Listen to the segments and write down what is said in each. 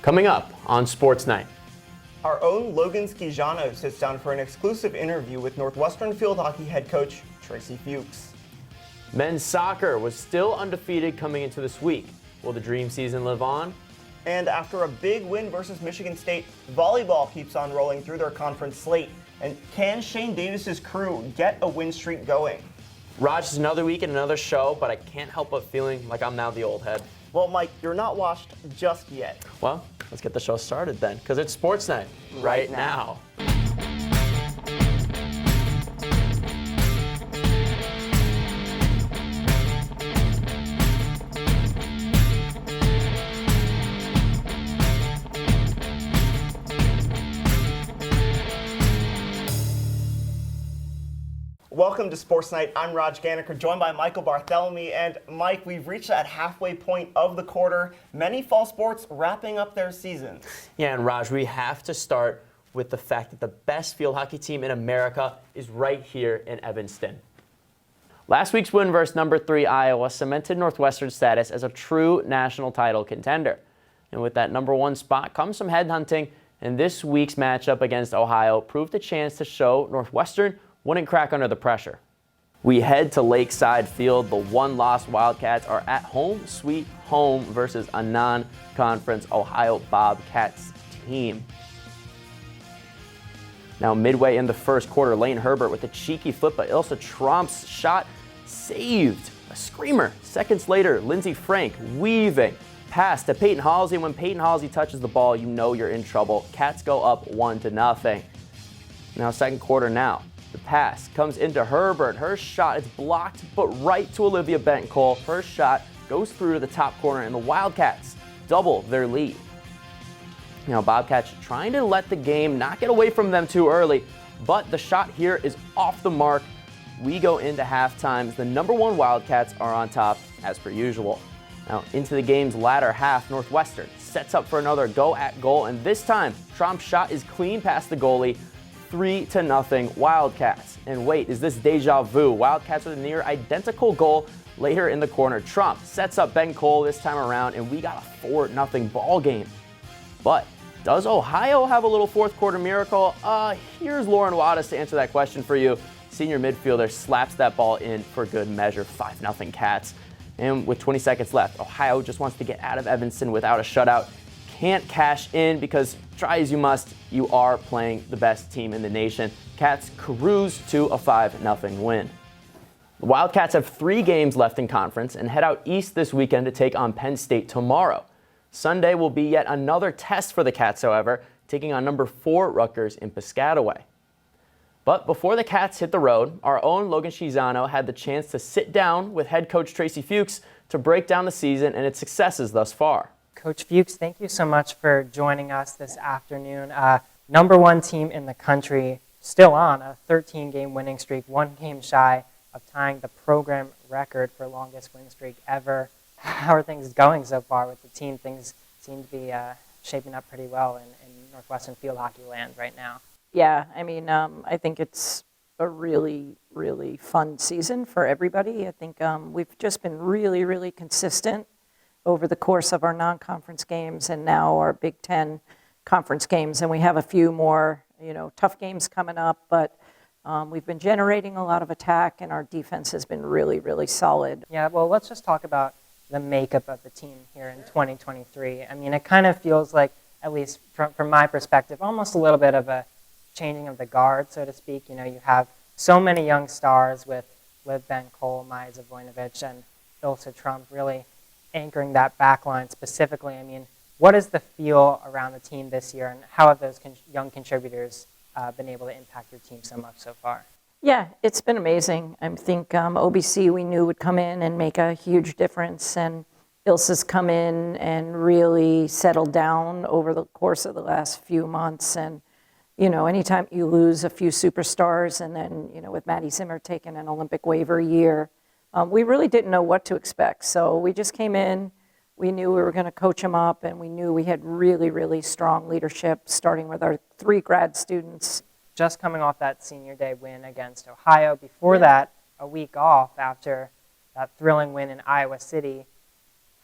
Coming up on Sports Night. Our own Logan sits down for an exclusive interview with Northwestern field hockey head coach Tracey Fuchs. Men's soccer was still undefeated coming into this week. Will the dream season live on? And after a big win versus Michigan State, volleyball keeps on rolling through their conference slate. And can Shane Davis's crew get a win streak going? Raj, is another week and another show, but I can't help but feeling like I'm now the old head. Well, Mike, you're not washed just yet. Well, let's get the show started then, because it's Sports Night right now. Welcome to Sports Night. I'm Raj Ganeker, joined by Michael Barthelemy. And Mike, we've reached that halfway point of the quarter. Many fall sports wrapping up their seasons. Yeah, and Raj, we have to start with the fact that the best field hockey team in America is right here in Evanston. Last week's win versus number 3 Iowa cemented Northwestern's status as a true national title contender. And with that number 1 spot comes some headhunting, and this week's matchup against Ohio proved a chance to show Northwestern wouldn't crack under the pressure. We head to Lakeside Field. The one-loss Wildcats are at home sweet home versus a non-conference Ohio Bobcats team. Now midway in the first quarter, Lane Herbert with a cheeky flip, but Ilsa Trump's shot saved. A screamer. Seconds later, Lindsey Frank weaving pass to Peyton Halsey. When Peyton Halsey touches the ball, you know you're in trouble. Cats go up 1-0. Now second quarter now. The pass comes into Herbert. Her shot is blocked, but right to Olivia Benton-Cole. Her shot goes through to the top corner, and the Wildcats double their lead. Now, Bobcats trying to let the game not get away from them too early, but the shot here is off the mark. We go into halftime. The number 1 Wildcats are on top, as per usual. Now, into the game's latter half, Northwestern sets up for another go at goal, and this time, Trump's shot is clean past the goalie. 3-0 Wildcats. And wait, is this deja vu? Wildcats with a near identical goal later in the corner. Trump sets up Ben Cole this time around, and we got a 4-0 ball game. But does Ohio have a little fourth quarter miracle? Here's Lauren Wattis to answer that question for you. Senior midfielder slaps that ball in for good measure. 5-0 Cats. And with 20 seconds left, Ohio just wants to get out of Evanston without a shutout. Can't cash in because, try as you must, you are playing the best team in the nation. Cats cruise to a 5-0 win. The Wildcats have 3 games left in conference and head out east this weekend to take on Penn State tomorrow. Sunday will be yet another test for the Cats, however, taking on number 4 Rutgers in Piscataway. But before the Cats hit the road, our own Logan had the chance to sit down with head coach Tracey Fuchs to break down the season and its successes thus far. Coach Fuchs, thank you so much for joining us this afternoon. Number 1 team in the country, still on a 13-game winning streak, 1 game shy of tying the program record for longest win streak ever. How are things going so far with the team? Things seem to be shaping up pretty well in Northwestern field hockey land right now. Yeah, I mean, I think it's a really, really fun season for everybody. I think we've just been really, really consistent over the course of our non-conference games and now our Big Ten conference games. And we have a few more, tough games coming up, but we've been generating a lot of attack and our defense has been really, really solid. Yeah, well, let's just talk about the makeup of the team here in 2023. I mean, it kind of feels like, at least from my perspective, almost a little bit of a changing of the guard, so to speak. You have so many young stars with Liv Ben-Cole, Maya Zavoinovich, and Ilsa Trump really anchoring that back line specifically. I mean, what is the feel around the team this year, and how have those young contributors been able to impact your team so much so far? Yeah, it's been amazing. I think OBC we knew would come in and make a huge difference, and Ilsa's come in and really settled down over the course of the last few months. And, anytime you lose a few superstars, and then, with Maddie Zimmer taking an Olympic waiver year, we really didn't know what to expect. So we just came in, we knew we were going to coach them up, and we knew we had really, really strong leadership, starting with our 3 grad students. Just coming off that senior day win against Ohio. Before that, a week off after that thrilling win in Iowa City.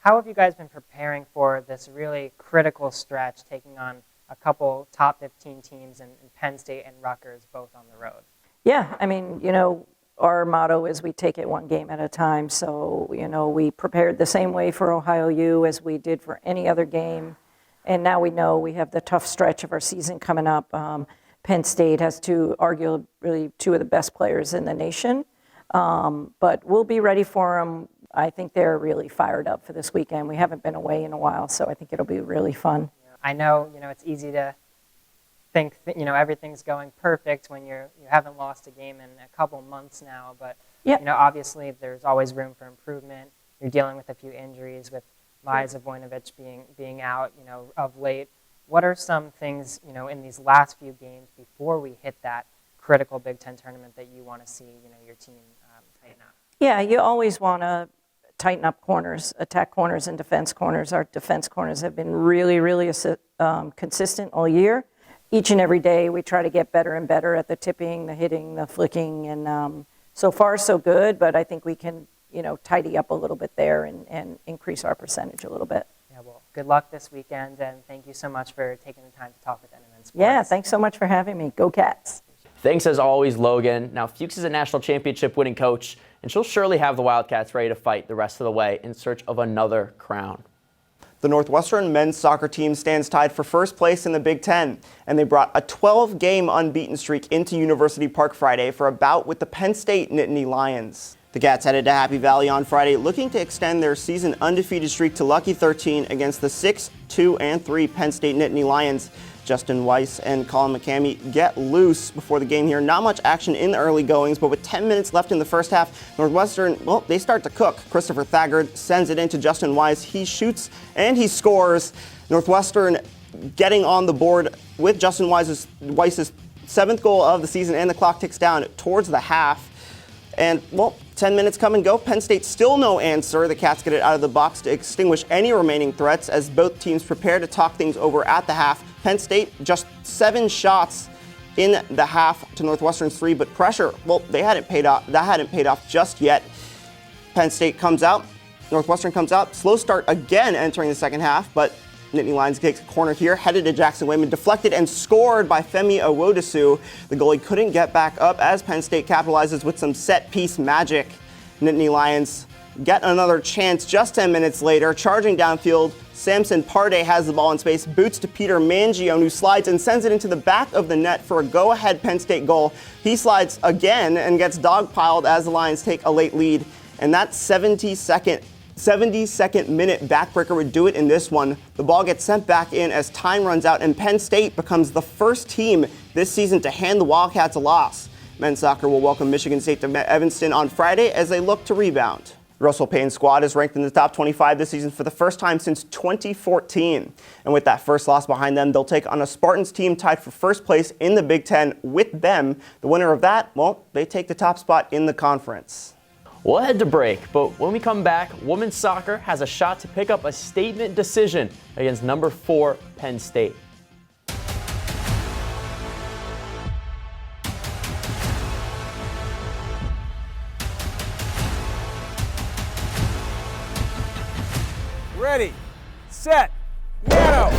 how have you guys been preparing for this really critical stretch, taking on a couple top 15 teams in Penn State and Rutgers, both on the road? Yeah, I mean, our motto is we take it one game at a time. So, we prepared the same way for Ohio U as we did for any other game. And now we know we have the tough stretch of our season coming up. Penn State has arguably two of the best players in the nation. But we'll be ready for them. I think they're really fired up for this weekend. We haven't been away in a while, so I think it'll be really fun. I know, it's easy to think, everything's going perfect when you haven't lost a game in a couple months now. But, obviously there's always room for improvement. You're dealing with a few injuries with Maja Vojnovic being out, of late. What are some things, in these last few games before we hit that critical Big Ten tournament that you want to see, your team tighten up? Yeah, you always want to tighten up corners, attack corners and defense corners. Our defense corners have been really, really consistent all year. Each and every day we try to get better and better at the tipping, the hitting, the flicking, and so far so good, but I think we can, tidy up a little bit there and increase our percentage a little bit. Yeah, well, good luck this weekend, and thank you so much for taking the time to talk with NMN Sports. Yeah, thanks so much for having me. Go Cats. Thanks as always, Logan. Now, Fuchs is a national championship winning coach, and she'll surely have the Wildcats ready to fight the rest of the way in search of another crown. The Northwestern men's soccer team stands tied for first place in the Big Ten, and they brought a 12-game unbeaten streak into University Park Friday for a bout with the Penn State Nittany Lions. The Cats headed to Happy Valley on Friday, looking to extend their season undefeated streak to lucky 13 against the 6-2-3 Penn State Nittany Lions. Justin Weiss and Colin McCamey get loose before the game here. Not much action in the early goings, but with 10 minutes left in the first half, Northwestern, they start to cook. Christopher Thagard sends it into Justin Weiss. He shoots and he scores. Northwestern getting on the board with Justin Weiss's 7th goal of the season, and the clock ticks down towards the half. And, 10 minutes come and go. Penn State still no answer. The Cats get it out of the box to extinguish any remaining threats as both teams prepare to talk things over at the half. Penn State just 7 shots in the half to Northwestern's 3, but pressure, they hadn't paid off. That hadn't paid off just yet. Penn State comes out. Northwestern comes out. Slow start again entering the second half, but Nittany Lions takes a corner here, headed to Jackson Wayman, deflected and scored by Femi Awodesu. The goalie couldn't get back up as Penn State capitalizes with some set-piece magic. Nittany Lions get another chance just 10 minutes later, charging downfield. Samson Parde has the ball in space, boots to Peter Mangione, who slides and sends it into the back of the net for a go-ahead Penn State goal. He slides again and gets dogpiled as the Lions take a late lead. And that 72nd minute backbreaker would do it in this one. The ball gets sent back in as time runs out, and Penn State becomes the first team this season to hand the Wildcats a loss. Men's soccer will welcome Michigan State to Evanston on Friday as they look to rebound. The Russell Payne squad is ranked in the top 25 this season for the first time since 2014. And with that first loss behind them, they'll take on a Spartans team tied for first place in the Big Ten with them. The winner of that, they take the top spot in the conference. We'll head to break, but when we come back, women's soccer has a shot to pick up a statement decision against number 4 Penn State. Ready, set, now!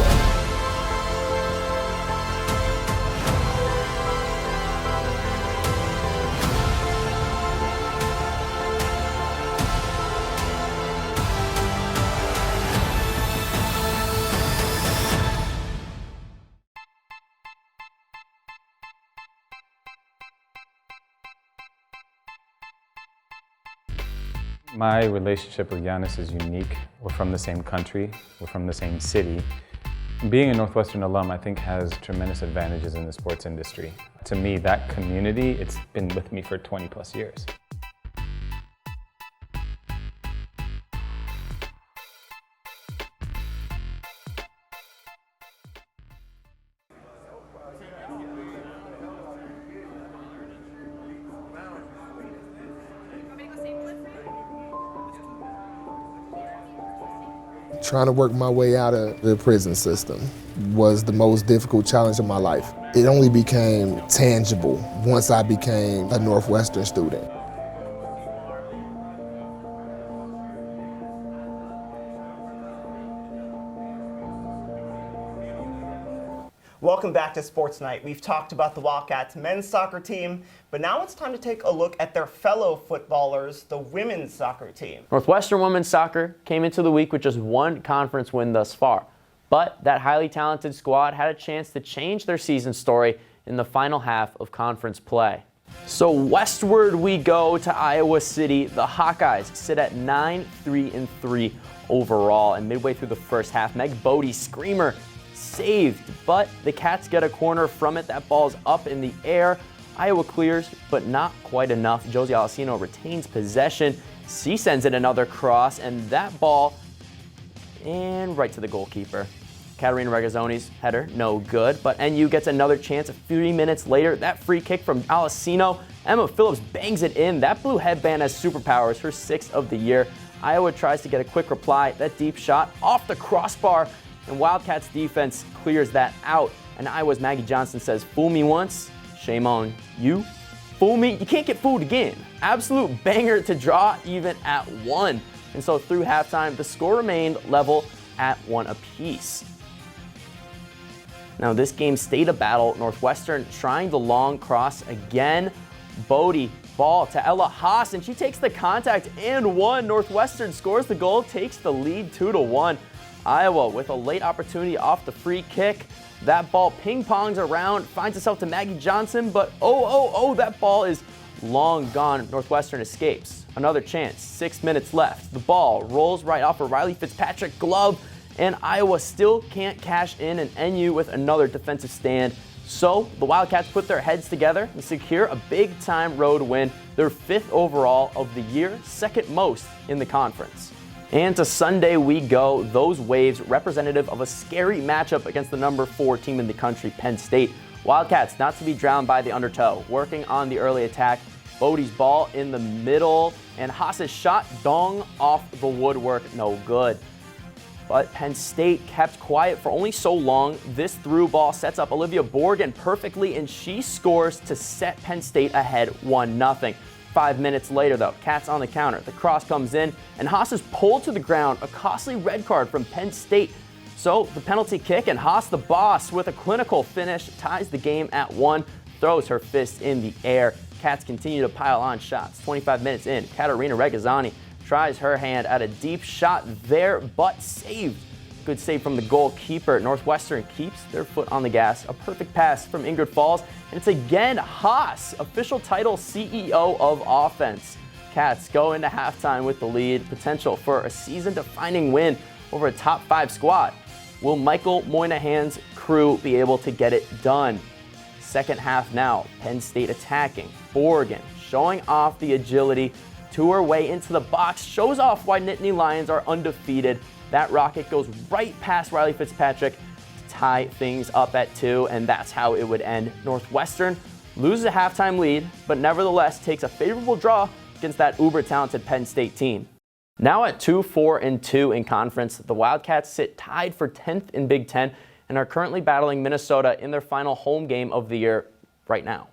My relationship with Giannis is unique. We're from the same country, we're from the same city. Being a Northwestern alum, I think, has tremendous advantages in the sports industry. To me, that community, it's been with me for 20 plus years. Trying to work my way out of the prison system was the most difficult challenge of my life. It only became tangible once I became a Northwestern student. Welcome back to Sports Night. We've talked about the Wildcats men's soccer team, but now it's time to take a look at their fellow footballers, the women's soccer team. Northwestern women's soccer came into the week with just one conference win thus far, but that highly talented squad had a chance to change their season story in the final half of conference play. So westward we go to Iowa City. The Hawkeyes sit at 9-3-3 overall, and midway through the first half, Meg Bodie's screamer saved, but the Cats get a corner from it. That ball's up in the air. Iowa clears, but not quite enough. Josie Alessino retains possession. She sends in another cross, and that ball and right to the goalkeeper. Katarina Regazzoni's header, no good, but NU gets another chance 3 minutes later. That free kick from Alessino. Emma Phillips bangs it in. That blue headband has superpowers, her 6th of the year. Iowa tries to get a quick reply. That deep shot off the crossbar, and Wildcats defense clears that out. And Iowa's Maggie Johnson says, "Fool me once, shame on you. Fool me, you can't get fooled again." Absolute banger to draw even at 1. And so through halftime, the score remained level at 1 apiece. Now this game stayed a battle. Northwestern trying the long cross again. Bodie, ball to Ella Haas, and she takes the contact and 1. Northwestern scores the goal, takes the lead 2-1. Iowa with a late opportunity off the free kick. That ball ping-pongs around, finds itself to Maggie Johnson, but that ball is long gone. Northwestern escapes. Another chance, 6 minutes left. The ball rolls right off a Riley Fitzpatrick glove, and Iowa still can't cash in, and NU with another defensive stand. So the Wildcats put their heads together and secure a big-time road win, their 5th overall of the year, 2nd most in the conference. And to Sunday we go. Those Waves, representative of a scary matchup against the number 4 team in the country, Penn State. Wildcats not to be drowned by the undertow, working on the early attack. Bodie's ball in the middle, and Haas's shot dong off the woodwork, no good. But Penn State kept quiet for only so long. This through ball sets up Olivia Borgen perfectly, and she scores to set Penn State ahead 1-0. 5 minutes later, though, Cats on the counter. The cross comes in, and Haas is pulled to the ground. A costly red card from Penn State. So the penalty kick, and Haas, the boss, with a clinical finish, ties the game at 1, throws her fist in the air. Cats continue to pile on shots. 25 minutes in, Katarina Regazzoni tries her hand at a deep shot there, but saved. Good save from the goalkeeper. Northwestern keeps their foot on the gas. A perfect pass from Ingrid Falls, and it's again Haas, official title CEO of offense. Cats go into halftime with the lead, potential for a season-defining win over a top 5 squad. Will Michael Moynihan's crew be able to get it done? Second half now, Penn State attacking. Borgen showing off the agility to her way into the box, shows off why Nittany Lions are undefeated. That rocket goes right past Riley Fitzpatrick to tie things up at 2, and that's how it would end. Northwestern loses a halftime lead, but nevertheless takes a favorable draw against that uber-talented Penn State team. Now at 2-4-2 in conference, the Wildcats sit tied for 10th in Big Ten and are currently battling Minnesota in their final home game of the year right now.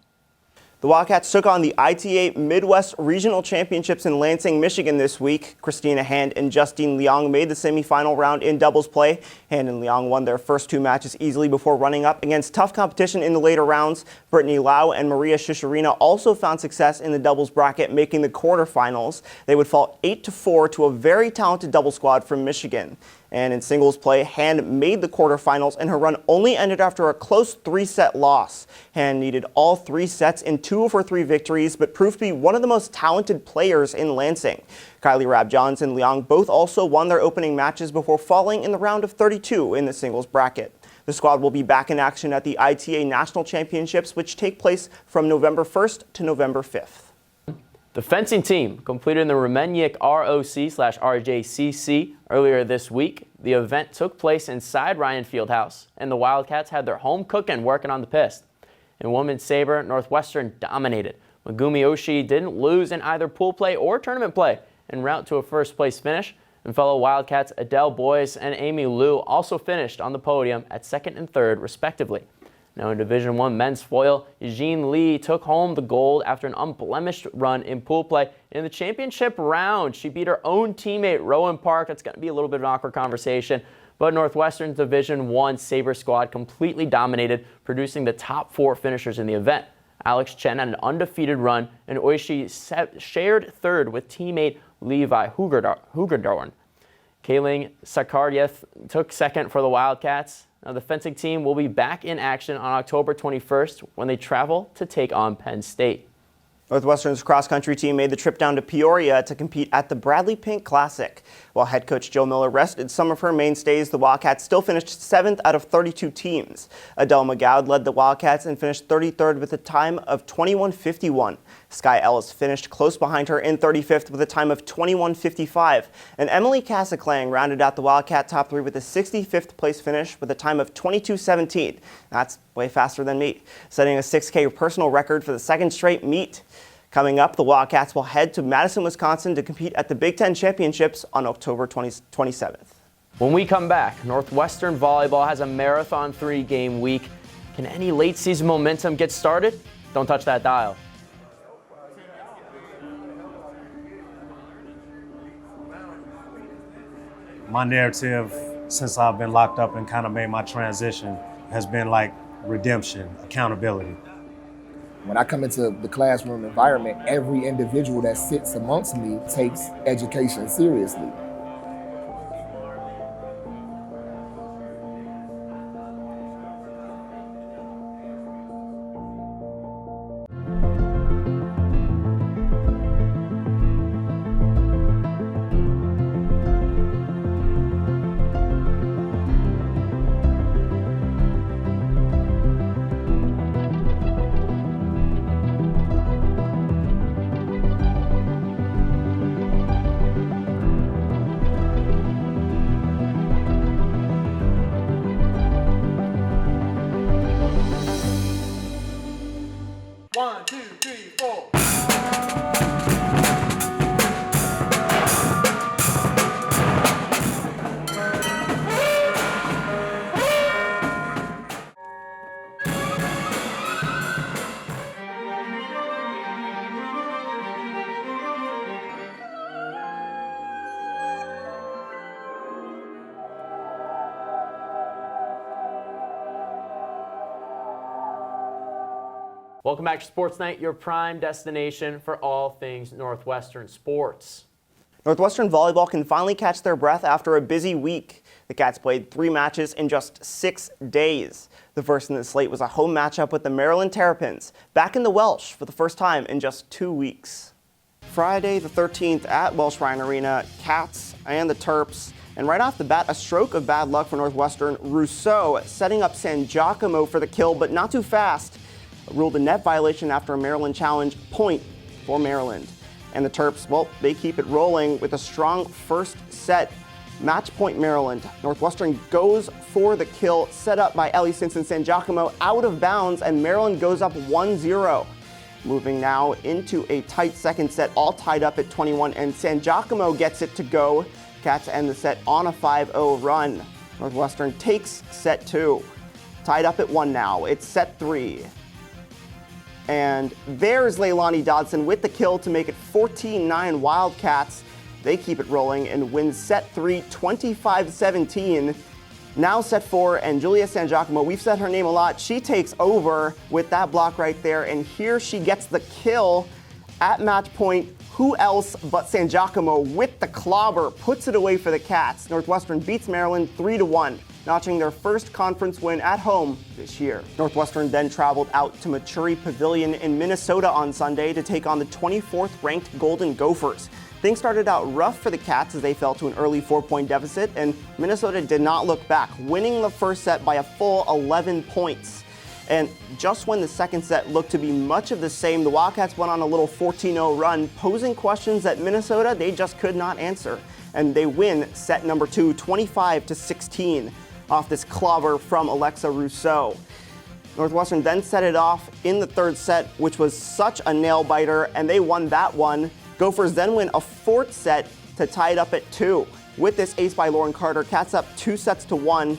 The Wildcats took on the ITA Midwest Regional Championships in Lansing, Michigan this week. Christina Hand and Justine Leong made the semifinal round in doubles play. Hand and Leong won their first 2 matches easily before running up against tough competition in the later rounds. Brittany Lau and Maria Shishirina also found success in the doubles bracket, making the quarterfinals. They would fall 8-4 to a very talented double squad from Michigan. And in singles play, Hand made the quarterfinals, and her run only ended after a close 3-set loss. Hand needed all 3 sets in 2 of her 3 victories, but proved to be one of the most talented players in Lansing. Kylie Rab-Johns and Leong both also won their opening matches before falling in the round of 32 in the singles bracket. The squad will be back in action at the ITA National Championships, which take place from November 1st to November 5th. The fencing team completed in the Remenyick ROC/RJCC earlier this week. The event took place inside Ryan Fieldhouse, and the Wildcats had their home cooking working on the pist. In women's saber, Northwestern dominated. Megumi Oshii didn't lose in either pool play or tournament play en route to a first-place finish, and fellow Wildcats Adele Boyce and Amy Liu also finished on the podium at 2nd and 3rd, respectively. Now in Division I men's foil, Eugene Lee took home the gold after an unblemished run in pool play. In the championship round, she beat her own teammate, Rowan Park. That's going to be a little bit of an awkward conversation, But Northwestern's Division I Sabre squad completely dominated, producing the top 4 finishers in the event. Alex Chen had an undefeated run, and Oishi shared third with teammate Levi Hugerdorn. Kaling Sakaryev took second for the Wildcats. Now, the fencing team will be back in action on October 21st when they travel to take on Penn State. Northwestern's cross-country team made the trip down to Peoria to compete at the Bradley Pink Classic. While head coach Jill Miller rested some of her mainstays, the Wildcats still finished 7th out of 32 teams. Adele McGowan led the Wildcats and finished 33rd with a time of 21:51. Sky Ellis finished close behind her in 35th with a time of 21:55. And Emily Casaclang rounded out the Wildcat top 3 with a 65th place finish with a time of 22:17. That's way faster than me, setting a 6K personal record for the second straight meet. Coming up, the Wildcats will head to Madison, Wisconsin to compete at the Big Ten Championships on October 27th. When we come back, Northwestern volleyball has a marathon 3-game week. Can any late season momentum get started? Don't touch that dial. My narrative since I've been locked up and kind of made my transition has been like redemption, accountability. When I come into the classroom environment, every individual that sits amongst me takes education seriously. Welcome back to Sports Night, your prime destination for all things Northwestern sports. Northwestern volleyball can finally catch their breath after a busy week. The Cats played 3 matches in just 6 days. The first in the slate was a home matchup with the Maryland Terrapins, back in the Welsh for the first time in just 2 weeks. Friday the 13th at Welsh Ryan Arena, Cats and the Terps. And right off the bat, a stroke of bad luck for Northwestern. Rousseau setting up San Giacomo for the kill, but not too fast. Ruled a net violation after a Maryland challenge, point for Maryland. And the Terps, well, they keep it rolling with a strong first set. Match point Maryland. Northwestern goes for the kill, set up by Ellie Simpson. San Giacomo out of bounds, and Maryland goes up 1-0. Moving now into a tight second set, all tied up at 21, and San Giacomo gets it to go. Cats end the set on a 5-0 run. Northwestern takes set 2. Tied up at 1 now. It's set 3. And there's Leilani Dodson with the kill to make it 14-9 Wildcats. They keep it rolling and win set 3, 25-17. Now set 4, and Julia San Giacomo, we've said her name a lot. She takes over with that block right there, and here she gets the kill at match point. Who else but San Giacomo with the clobber puts it away for the Cats. Northwestern beats Maryland 3-1. Notching their first conference win at home this year. Northwestern then traveled out to Maturi Pavilion in Minnesota on Sunday to take on the 24th ranked Golden Gophers. Things started out rough for the Cats as they fell to an early 4-point deficit, and Minnesota did not look back, winning the first set by a full 11 points. And just when the second set looked to be much of the same, the Wildcats went on a little 14-0 run, posing questions that Minnesota they just could not answer. And they win set number 2, 25-16. Off this clobber from Alexa Rousseau. Northwestern then set it off in the third set, which was such a nail-biter, and they won that one. Gophers then win a fourth set to tie it up at 2. With this ace by Lauren Carter, Cats up 2-1,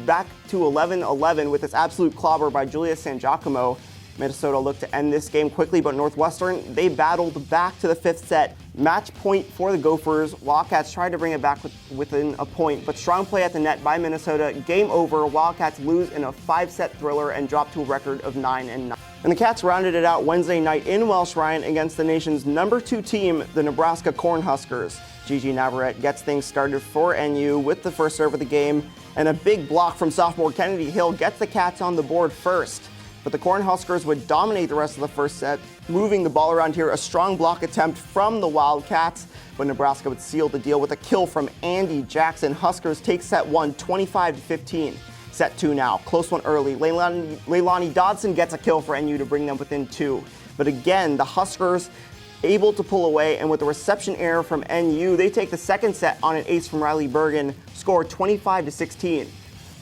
back to 11-11 with this absolute clobber by Julia San Giacomo. Minnesota looked to end this game quickly, but Northwestern, they battled back to the 5th set. Match point for the Gophers. Wildcats tried to bring it back within a point, but strong play at the net by Minnesota. Game over. Wildcats lose in a 5-set thriller and drop to a record of 9-9. And the Cats rounded it out Wednesday night in Welsh Ryan against the nation's number 2 team, the Nebraska Cornhuskers. Gigi Navarrete gets things started for NU with the first serve of the game, and a big block from sophomore Kennedy Hill gets the Cats on the board first. But the Cornhuskers would dominate the rest of the first set, moving the ball around here. A strong block attempt from the Wildcats, but Nebraska would seal the deal with a kill from Andy Jackson. Huskers take set 1, 25-15. Set 2 now, close one early. Leilani Dodson gets a kill for NU to bring them within 2. But again, the Huskers able to pull away, and with a reception error from NU, they take the second set on an ace from Riley Bergen, score 25-16.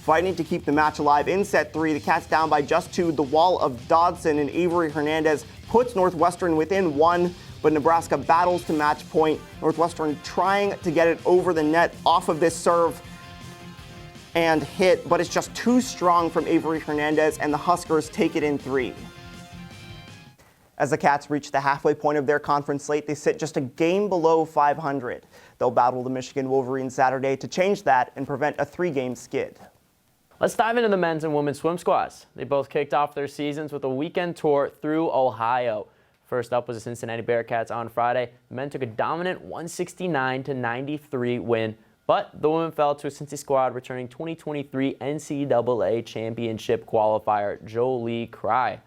Fighting to keep the match alive in set 3, the Cats down by just 2. The wall of Dodson and Avery Hernandez puts Northwestern within 1, but Nebraska battles to match point. Northwestern trying to get it over the net off of this serve and hit, but it's just too strong from Avery Hernandez, and the Huskers take it in 3. As the Cats reach the halfway point of their conference slate, they sit just a game below 500. They'll battle the Michigan Wolverines Saturday to change that and prevent a 3-game skid. Let's dive into the men's and women's swim squads. They both kicked off their seasons with a weekend tour through Ohio. First up was the Cincinnati Bearcats on Friday. The men took a dominant 169-93 win, but the women fell to a Cincy squad returning 2023 NCAA championship qualifier Jolie Cry.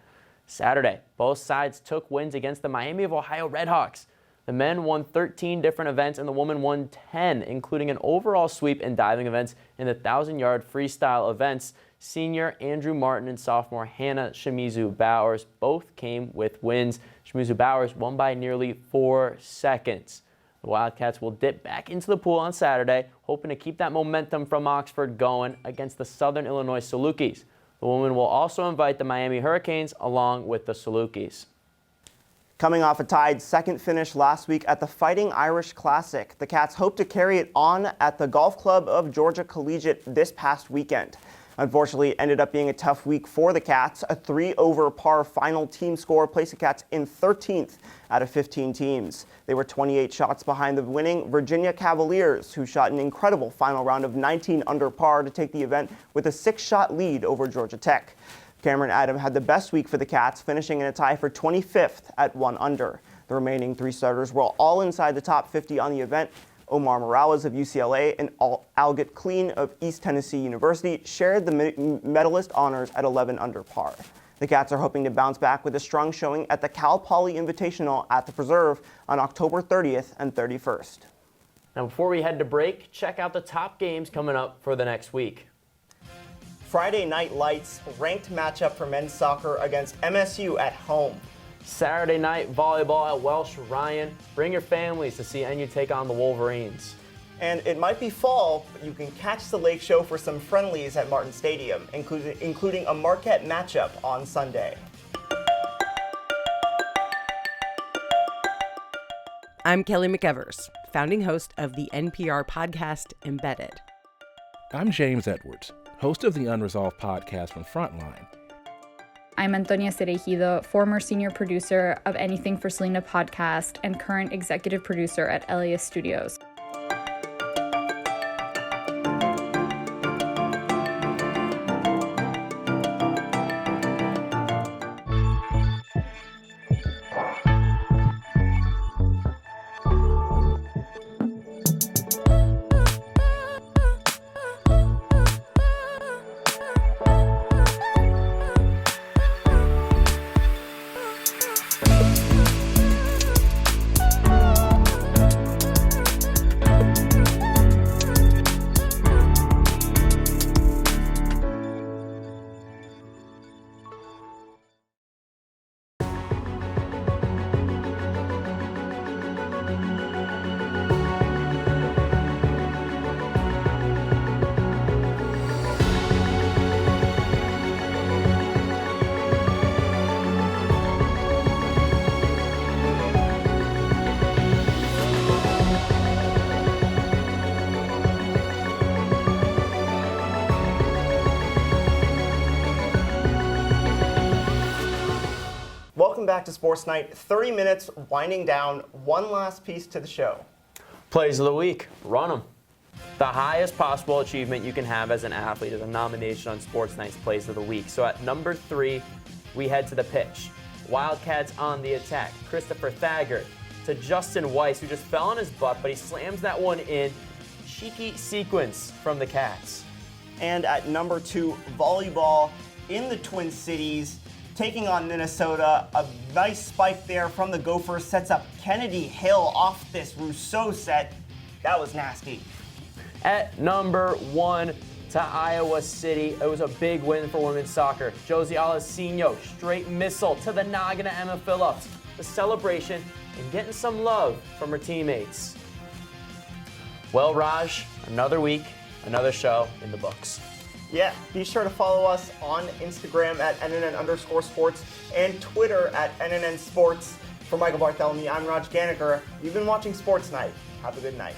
Saturday, both sides took wins against the Miami of Ohio Redhawks. The men won 13 different events and the women won 10, including an overall sweep in diving events in the 1,000-yard freestyle events. Senior Andrew Martin and sophomore Hannah Shimizu Bowers both came with wins. Shimizu Bowers won by nearly 4 seconds. The Wildcats will dip back into the pool on Saturday, hoping to keep that momentum from Oxford going against the Southern Illinois Salukis. The women will also invite the Miami Hurricanes along with the Salukis. Coming off a tied second finish last week at the Fighting Irish Classic, the Cats hope to carry it on at the Golf Club of Georgia Collegiate this past weekend. Unfortunately, it ended up being a tough week for the Cats. A 3-over-par final team score placed the Cats in 13th out of 15 teams. They were 28 shots behind the winning Virginia Cavaliers, who shot an incredible final round of 19 under par to take the event with a 6-shot lead over Georgia Tech. Cameron Adam had the best week for the Cats, finishing in a tie for 25th at 1 under. The remaining 3 starters were all inside the top 50 on the event. Omar Morales of UCLA and Algot Clean of East Tennessee University shared the medalist honors at 11 under par. The Cats are hoping to bounce back with a strong showing at the Cal Poly Invitational at the Preserve on October 30th and 31st. Now, before we head to break, check out the top games coming up for the next week. Friday Night Lights, ranked matchup for men's soccer against MSU at home. Saturday night volleyball at Welsh Ryan. Bring your families to see NU take on the Wolverines. And it might be fall, but you can catch the Lake Show for some friendlies at Martin Stadium, including a Marquette matchup on Sunday. I'm Kelly McEvers, founding host of the NPR podcast Embedded. I'm James Edwards, host of the Unresolved podcast from Frontline. I'm Antonia Cereijido, former senior producer of Anything for Selena podcast and current executive producer at Elias Studios. welcome back to Sports Night. 30 minutes winding down. One last piece to the show. Plays of the week. Run them. The highest possible achievement you can have as an athlete is a nomination on Sports Night's Plays of the Week. So at number 3, we head to the pitch. Wildcats on the attack. Christopher Thagard to Justin Weiss, who just fell on his butt, but he slams that one in. Cheeky sequence from the Cats. And at number 2, volleyball in the Twin Cities, taking on Minnesota. A nice spike there from the Gophers sets up Kennedy Hill off this Rousseau set. That was nasty. At number 1, to Iowa City. It was a big win for women's soccer. Josie Alessino, straight missile to the noggin of Emma Phillips. The celebration and getting some love from her teammates. Well, Raj, another week, another show in the books. Yeah, be sure to follow us on Instagram at @NNN_sports and Twitter at NNN Sports. For Michael Barthelemy, I'm Raj Ganeker. You've been watching Sports Night. Have a good night.